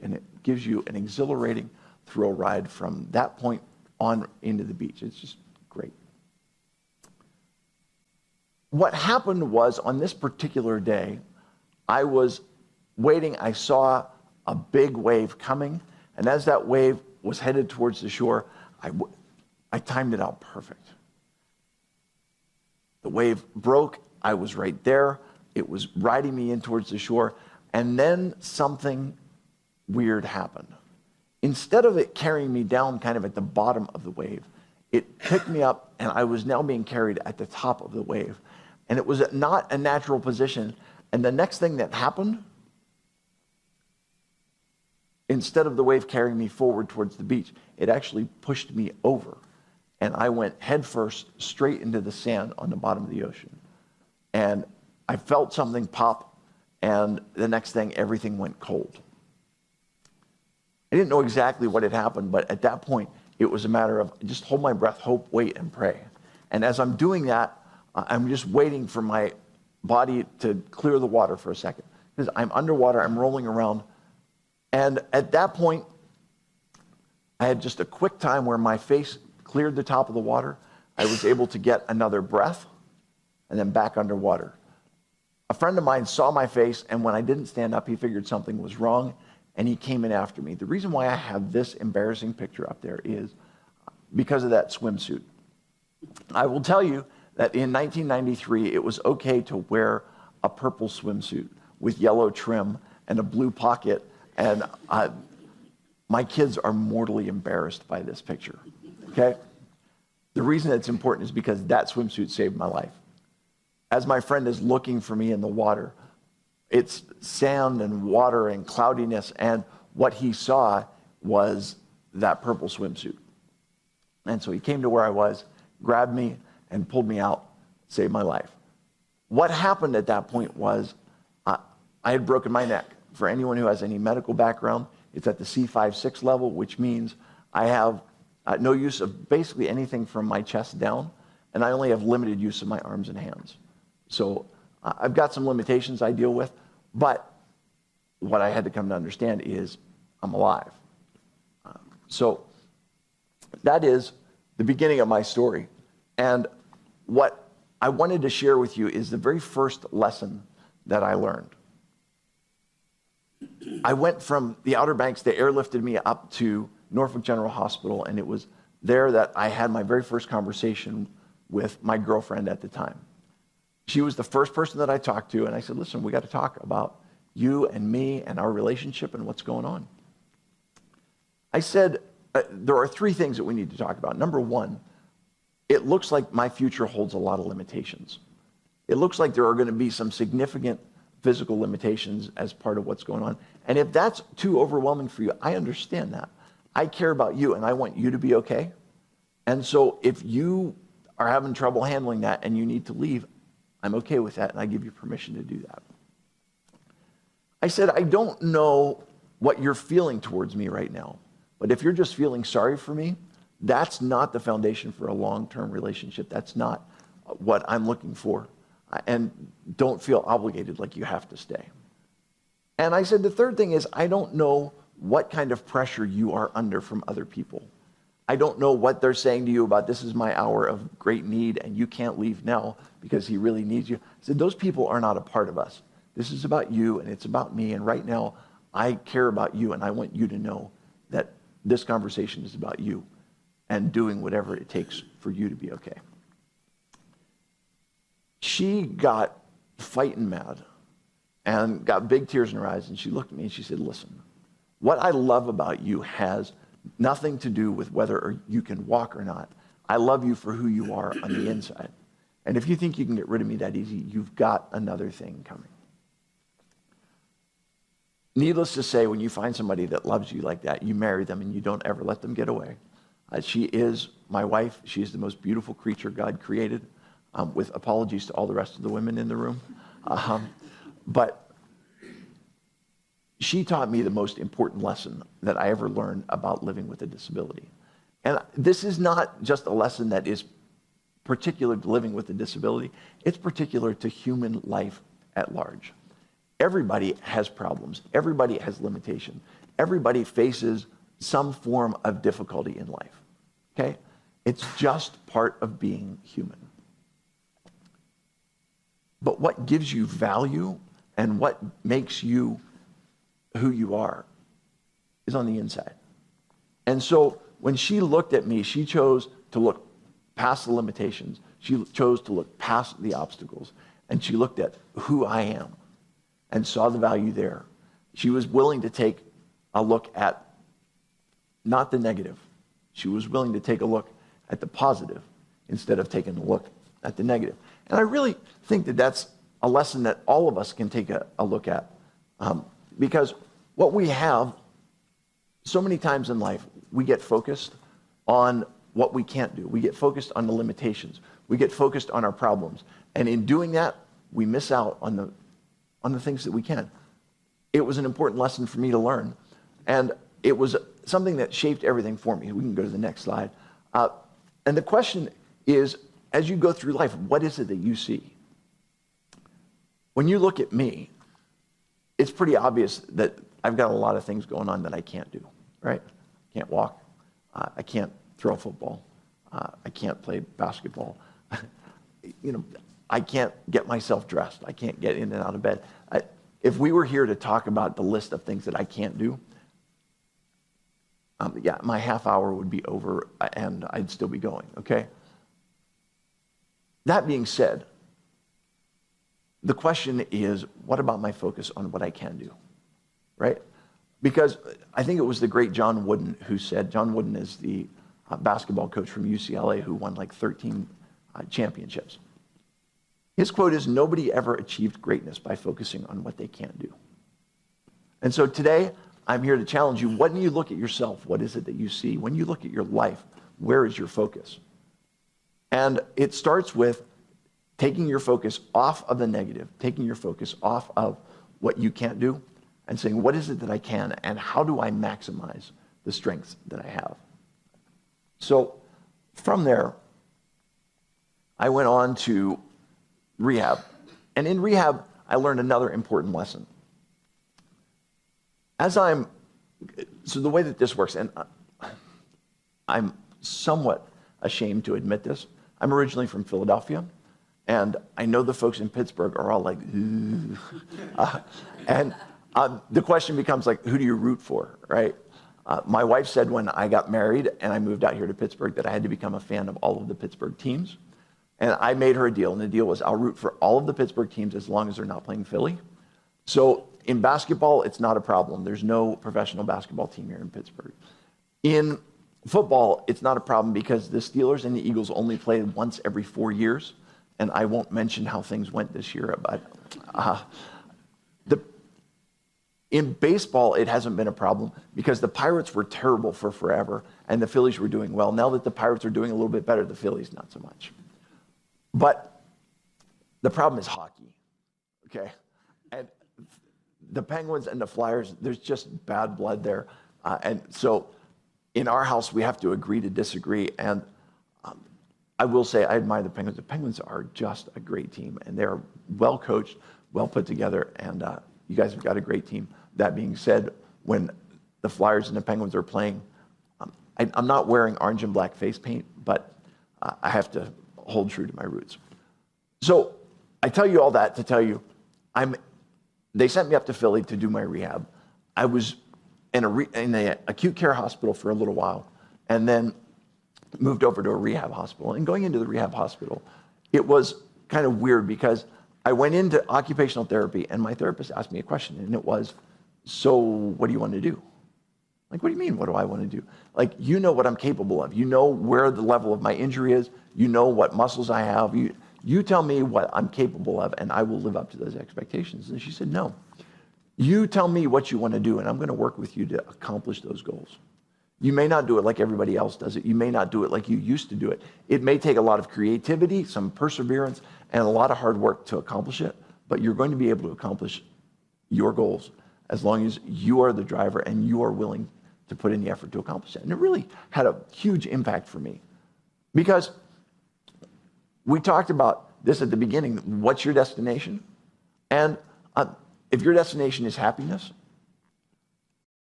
and it gives you an exhilarating thrill ride from that point on into the beach. It's just great. What happened was, on this particular day, I was waiting. I saw a big wave coming, and as that wave was headed towards the shore, I timed it out perfect. The wave broke. I was right there. It was riding me in towards the shore, and then something weird happened. Instead of it carrying me down kind of at the bottom of the wave, it picked me up, and I was now being carried at the top of the wave. And it was not a natural position. And the next thing that happened, instead of the wave carrying me forward towards the beach, it actually pushed me over. And I went headfirst straight into the sand on the bottom of the ocean. And I felt something pop, and the next thing, everything went cold. I didn't know exactly what had happened, but at that point, it was a matter of just hold my breath, hope, wait, and pray. And as I'm doing that, I'm just waiting for my body to clear the water for a second. Because I'm underwater, I'm rolling around. And at that point, I had just a quick time where my face cleared the top of the water. I was able to get another breath, and then back underwater. A friend of mine saw my face, and when I didn't stand up, he figured something was wrong, and he came in after me. The reason why I have this embarrassing picture up there is because of that swimsuit. I will tell you that in 1993, it was okay to wear a purple swimsuit with yellow trim and a blue pocket, and my kids are mortally embarrassed by this picture, okay? The reason it's important is because that swimsuit saved my life. As my friend is looking for me in the water, it's sand and water and cloudiness, and what he saw was that purple swimsuit. And so he came to where I was, grabbed me, and pulled me out, saved my life. What happened at that point was I had broken my neck. For anyone who has any medical background, it's at the C5-6 level, which means I have no use of basically anything from my chest down, and I only have limited use of my arms and hands. So I've got some limitations I deal with, but what I had to come to understand is I'm alive. So that is the beginning of my story. And what I wanted to share with you is the very first lesson that I learned. I went from the Outer Banks, they airlifted me up to Norfolk General Hospital, and it was there that I had my very first conversation with my girlfriend at the time. She was the first person that I talked to, and I said, listen, we got to talk about you and me and our relationship and what's going on. I said, there are three things that we need to talk about. Number one, it looks like my future holds a lot of limitations. It looks like there are going to be some significant physical limitations as part of what's going on. And if that's too overwhelming for you, I understand that. I care about you, and I want you to be okay. And so if you are having trouble handling that and you need to leave, I'm okay with that, and I give you permission to do that. I said, I don't know what you're feeling towards me right now, but if you're just feeling sorry for me, that's not the foundation for a long-term relationship. That's not what I'm looking for. And don't feel obligated like you have to stay. And I said, the third thing is, I don't know what kind of pressure you are under from other people. I don't know what they're saying to you about this is my hour of great need and you can't leave now because he really needs you. I said, those people are not a part of us. This is about you and it's about me. And right now, I care about you and I want you to know that this conversation is about you and doing whatever it takes for you to be okay. She got fighting mad and got big tears in her eyes, and she looked at me and she said, listen, what I love about you has nothing to do with whether you can walk or not. I love you for who you are on the inside. And if you think you can get rid of me that easy, you've got another thing coming. Needless to say, when you find somebody that loves you like that, you marry them and you don't ever let them get away. She is my wife. She is the most beautiful creature God created, with apologies to all the rest of the women in the room. But she taught me the most important lesson that I ever learned about living with a disability. And this is not just a lesson that is particular to living with a disability. It's particular to human life at large. everybody has problems. Everybody has limitations. Everybody faces some form of difficulty in life, okay? It's just part of being human. But what gives you value and what makes you who you are is on the inside. And so when she looked at me, she chose to look past the limitations. She chose to look past the obstacles. And she looked at who I am and saw the value there. She was willing to take a look at not the negative. She was willing to take a look at the positive instead of taking a look at the negative. And I really think that that's a lesson that all of us can take a look at. Because what we have, so many times in life, we get focused on what we can't do. We get focused on the limitations. We get focused on our problems. And in doing that, we miss out on the things that we can. It was an important lesson for me to learn. And it was something that shaped everything for me. We can go to the next slide. And the question is, as you go through life, what is it that you see? When you look at me, it's pretty obvious that I've got a lot of things going on that I can't do, right? I can't walk. I can't throw a football. I can't play basketball. I can't get myself dressed. I can't get in and out of bed. If we were here to talk about the list of things that I can't do, my half hour would be over and I'd still be going, okay? That being said, the question is, what about my focus on what I can do, right? Because I think it was the great John Wooden who said, John Wooden is the basketball coach from UCLA who won like 13 championships. His quote is, nobody ever achieved greatness by focusing on what they can't do. And so today, I'm here to challenge you. When you look at yourself, what is it that you see? When you look at your life, where is your focus? And it starts with taking your focus off of the negative, taking your focus off of what you can't do, and saying, what is it that I can, and how do I maximize the strengths that I have? So from there, I went on to rehab. And in rehab, I learned another important lesson. So the way that this works, and I'm somewhat ashamed to admit this, I'm originally from Philadelphia, and I know the folks in Pittsburgh are all like, and the question becomes like, who do you root for, right? My wife said when I got married and I moved out here to Pittsburgh that I had to become a fan of all of the Pittsburgh teams. And I made her a deal, and the deal was I'll root for all of the Pittsburgh teams as long as they're not playing Philly. So in basketball, it's not a problem. There's no professional basketball team here in Pittsburgh. In football, it's not a problem because the Steelers and the Eagles only play once every 4 years. And I won't mention how things went this year, but in baseball, it hasn't been a problem because the Pirates were terrible for forever and the Phillies were doing well. Now that the Pirates are doing a little bit better, the Phillies not so much. But the problem is hockey, okay? And the Penguins and the Flyers, there's just bad blood there. And so in our house, we have to agree to disagree. And I will say I admire the Penguins. The Penguins are just a great team, and they're well coached, well put together, and you guys have got a great team. That being said, when the Flyers and the Penguins are playing, I'm not wearing orange and black face paint, but I have to hold true to my roots. So I tell you all that to tell you, they sent me up to Philly to do my rehab. I was in an acute care hospital for a little while, and then moved over to a rehab hospital. And going into the rehab hospital, it was kind of weird because I went into occupational therapy, and my therapist asked me a question, and it was, so what do you want to do? Like, what do you mean, what do I want to do? Like, you know what I'm capable of. You know where the level of my injury is. You know what muscles I have. You tell me what I'm capable of, and I will live up to those expectations. And she said, no. You tell me what you want to do, and I'm going to work with you to accomplish those goals. You may not do it like everybody else does it. You may not do it like you used to do it. It may take a lot of creativity, some perseverance, and a lot of hard work to accomplish it, but you're going to be able to accomplish your goals as long as you are the driver and you are willing to put in the effort to accomplish it. And it really had a huge impact for me because we talked about this at the beginning. What's your destination? And if your destination is happiness,